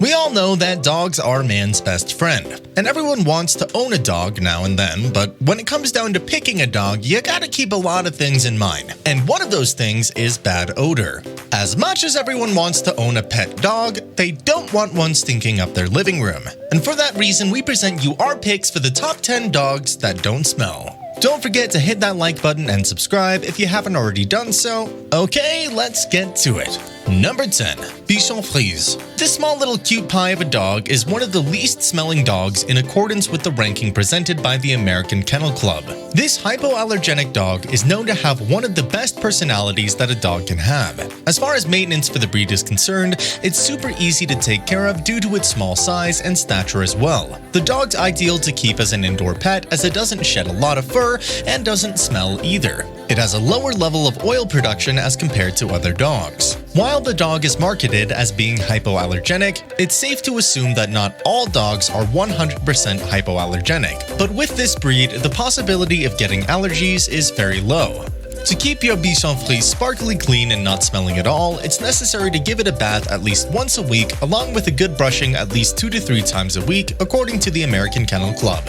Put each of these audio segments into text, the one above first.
We all know that dogs are man's best friend, and everyone wants to own a dog now and then, but when it comes down to picking a dog, you gotta keep a lot of things in mind, and one of those things is bad odor. As much as everyone wants to own a pet dog, they don't want one stinking up their living room, and for that reason we present you our picks for the top 10 dogs that don't smell. Don't forget to hit that like button and subscribe if you haven't already done so. Okay, let's get to it. Number 10. Bichon Fries. This small little cute pie of a dog is one of the least smelling dogs in accordance with the ranking presented by the American Kennel Club. This hypoallergenic dog is known to have one of the best personalities that a dog can have. As far as maintenance for the breed is concerned, it's super easy to take care of due to its small size and stature as well. The dog's ideal to keep as an indoor pet as it doesn't shed a lot of fur and doesn't smell either. It has a lower level of oil production as compared to other dogs. While the dog is marketed as being hypoallergenic, it's safe to assume that not all dogs are 100% hypoallergenic. But with this breed, the possibility of getting allergies is very low. To keep your Bichon Fries sparkly clean and not smelling at all, it's necessary to give it a bath at least once a week, along with a good brushing at least 2 to 3 times a week, according to the American Kennel Club.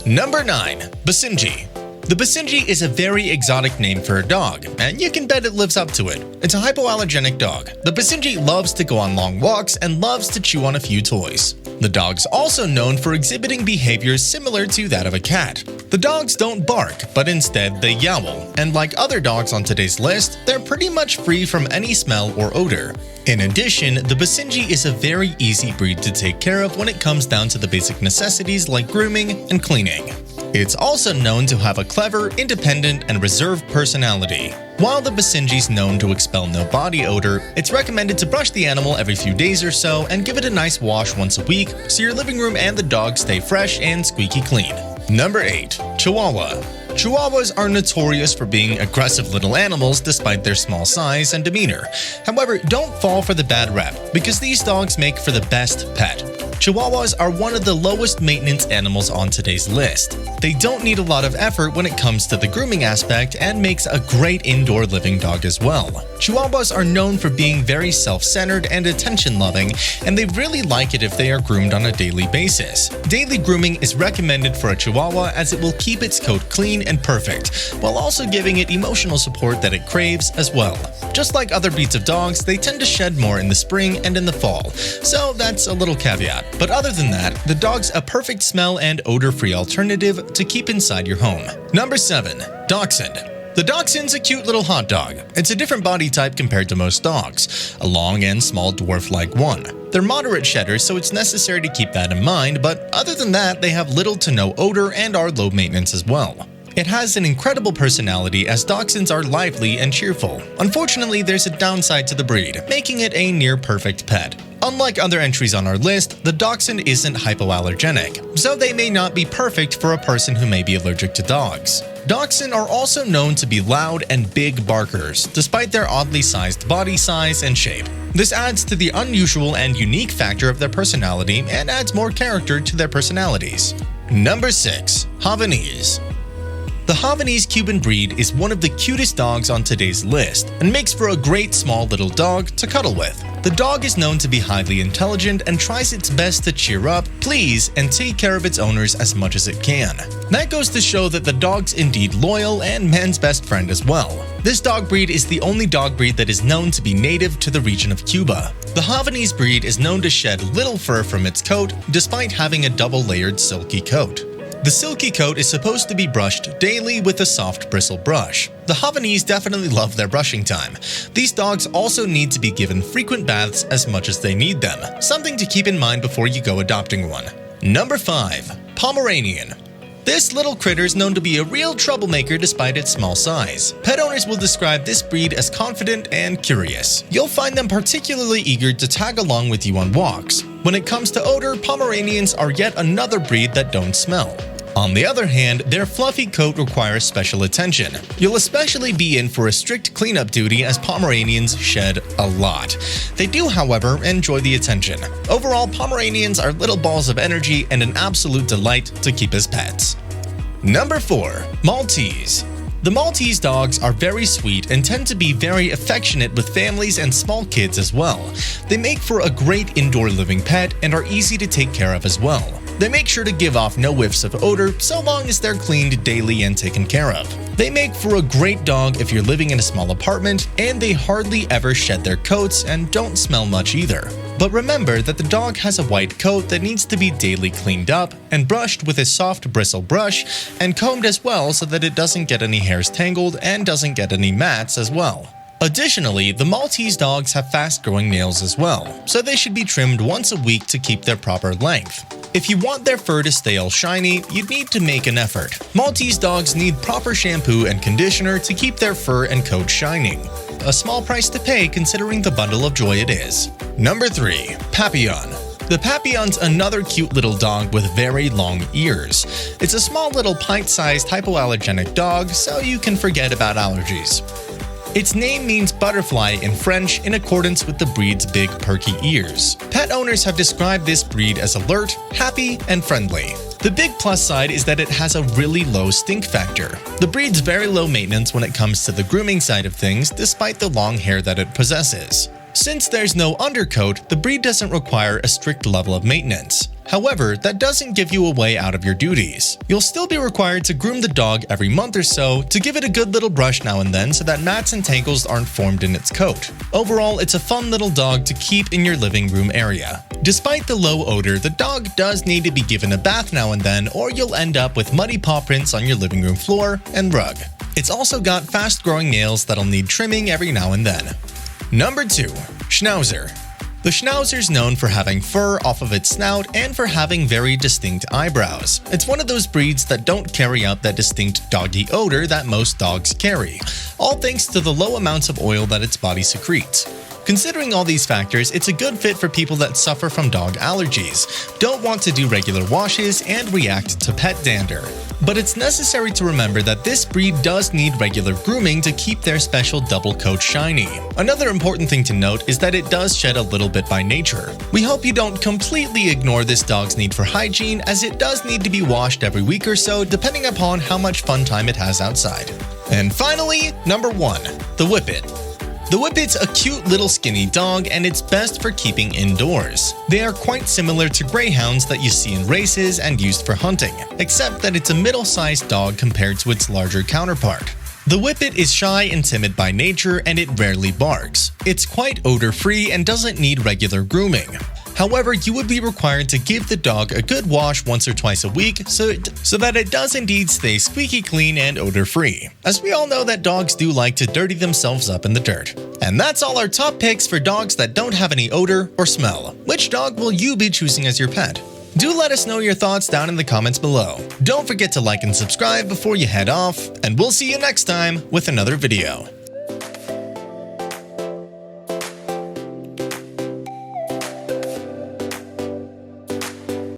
Number 9. Basinji. The Basinji is a very exotic name for a dog, and you can bet it lives up to it. It's a hypoallergenic dog. The Basinji loves to go on long walks and loves to chew on a few toys. The dog's also known for exhibiting behaviors similar to that of a cat. The dogs don't bark, but instead they yowl, and like other dogs on today's list, they're pretty much free from any smell or odor. In addition, the Basinji is a very easy breed to take care of when it comes down to the basic necessities like grooming and cleaning. It's also known to have a clever, independent, and reserved personality. While the Basinji's known to expel no body odor, it's recommended to brush the animal every few days or so and give it a nice wash once a week so your living room and the dog stay fresh and squeaky clean. Number 8. Chihuahua. Chihuahuas are notorious for being aggressive little animals despite their small size and demeanor. However, don't fall for the bad rep, because these dogs make for the best pet. Chihuahuas are one of the lowest maintenance animals on today's list. They don't need a lot of effort when it comes to the grooming aspect and makes a great indoor living dog as well. Chihuahuas are known for being very self-centered and attention-loving, and they really like it if they are groomed on a daily basis. Daily grooming is recommended for a Chihuahua as it will keep its coat clean and perfect, while also giving it emotional support that it craves as well. Just like other breeds of dogs, they tend to shed more in the spring and in the fall, so that's a little caveat. But other than that, the dog's a perfect smell and odor-free alternative to keep inside your home. Number 7. Dachshund. The Dachshund's a cute little hot dog. It's a different body type compared to most dogs, a long and small dwarf-like one. They're moderate shedders, so it's necessary to keep that in mind, but other than that, they have little to no odor and are low maintenance as well. It has an incredible personality as Dachshunds are lively and cheerful. Unfortunately, there's a downside to the breed, making it a near-perfect pet. Unlike other entries on our list, the Dachshund isn't hypoallergenic, so they may not be perfect for a person who may be allergic to dogs. Dachshund are also known to be loud and big barkers, despite their oddly sized body size and shape. This adds to the unusual and unique factor of their personality and adds more character to their personalities. Number 6. Havanese. The Havanese Cuban breed is one of the cutest dogs on today's list and makes for a great small little dog to cuddle with. The dog is known to be highly intelligent and tries its best to cheer up, please, and take care of its owners as much as it can. That goes to show that the dog's indeed loyal and man's best friend as well. This dog breed is the only dog breed that is known to be native to the region of Cuba. The Havanese breed is known to shed little fur from its coat, despite having a double-layered silky coat. The silky coat is supposed to be brushed daily with a soft bristle brush. The Havanese definitely love their brushing time. These dogs also need to be given frequent baths as much as they need them, something to keep in mind before you go adopting one. Number 5. Pomeranian. This little critter is known to be a real troublemaker despite its small size. Pet owners will describe this breed as confident and curious. You'll find them particularly eager to tag along with you on walks. When it comes to odor, Pomeranians are yet another breed that don't smell. On the other hand, their fluffy coat requires special attention. You'll especially be in for a strict cleanup duty as Pomeranians shed a lot. They do, however, enjoy the attention. Overall, Pomeranians are little balls of energy and an absolute delight to keep as pets. Number 4. Maltese. The Maltese dogs are very sweet and tend to be very affectionate with families and small kids as well. They make for a great indoor living pet and are easy to take care of as well. They make sure to give off no whiffs of odor so long as they're cleaned daily and taken care of. They make for a great dog if you're living in a small apartment, and they hardly ever shed their coats and don't smell much either. But remember that the dog has a white coat that needs to be daily cleaned up and brushed with a soft bristle brush and combed as well so that it doesn't get any hairs tangled and doesn't get any mats as well. Additionally, the Maltese dogs have fast-growing nails as well, so they should be trimmed once a week to keep their proper length. If you want their fur to stay all shiny, you'd need to make an effort. Maltese dogs need proper shampoo and conditioner to keep their fur and coat shining. A small price to pay considering the bundle of joy it is. Number 3. Papillon. The Papillon's another cute little dog with very long ears. It's a small little pint-sized hypoallergenic dog, so you can forget about allergies. Its name means butterfly in French in accordance with the breed's big perky ears. Pet owners have described this breed as alert, happy, and friendly. The big plus side is that it has a really low stink factor. The breed's very low maintenance when it comes to the grooming side of things despite the long hair that it possesses. Since there's no undercoat, the breed doesn't require a strict level of maintenance. However, that doesn't give you a way out of your duties. You'll still be required to groom the dog every month or so to give it a good little brush now and then so that mats and tangles aren't formed in its coat. Overall, it's a fun little dog to keep in your living room area. Despite the low odor, the dog does need to be given a bath now and then or you'll end up with muddy paw prints on your living room floor and rug. It's also got fast-growing nails that'll need trimming every now and then. Number 2. Schnauzer. The Schnauzer's known for having fur off of its snout and for having very distinct eyebrows. It's one of those breeds that don't carry out that distinct doggy odor that most dogs carry, all thanks to the low amounts of oil that its body secretes. Considering all these factors, it's a good fit for people that suffer from dog allergies, don't want to do regular washes, and react to pet dander. But it's necessary to remember that this breed does need regular grooming to keep their special double coat shiny. Another important thing to note is that it does shed a little bit by nature. We hope you don't completely ignore this dog's need for hygiene, as it does need to be washed every week or so depending upon how much fun time it has outside. And finally, number 1. The Whippet. The Whippet's a cute little skinny dog and it's best for keeping indoors. They are quite similar to greyhounds that you see in races and used for hunting, except that it's a middle-sized dog compared to its larger counterpart. The Whippet is shy and timid by nature and it rarely barks. It's quite odor-free and doesn't need regular grooming. However, you would be required to give the dog a good wash once or twice a week so that it does indeed stay squeaky clean and odor-free, as we all know that dogs do like to dirty themselves up in the dirt. And that's all our top picks for dogs that don't have any odor or smell. Which dog will you be choosing as your pet? Do let us know your thoughts down in the comments below. Don't forget to like and subscribe before you head off, and we'll see you next time with another video.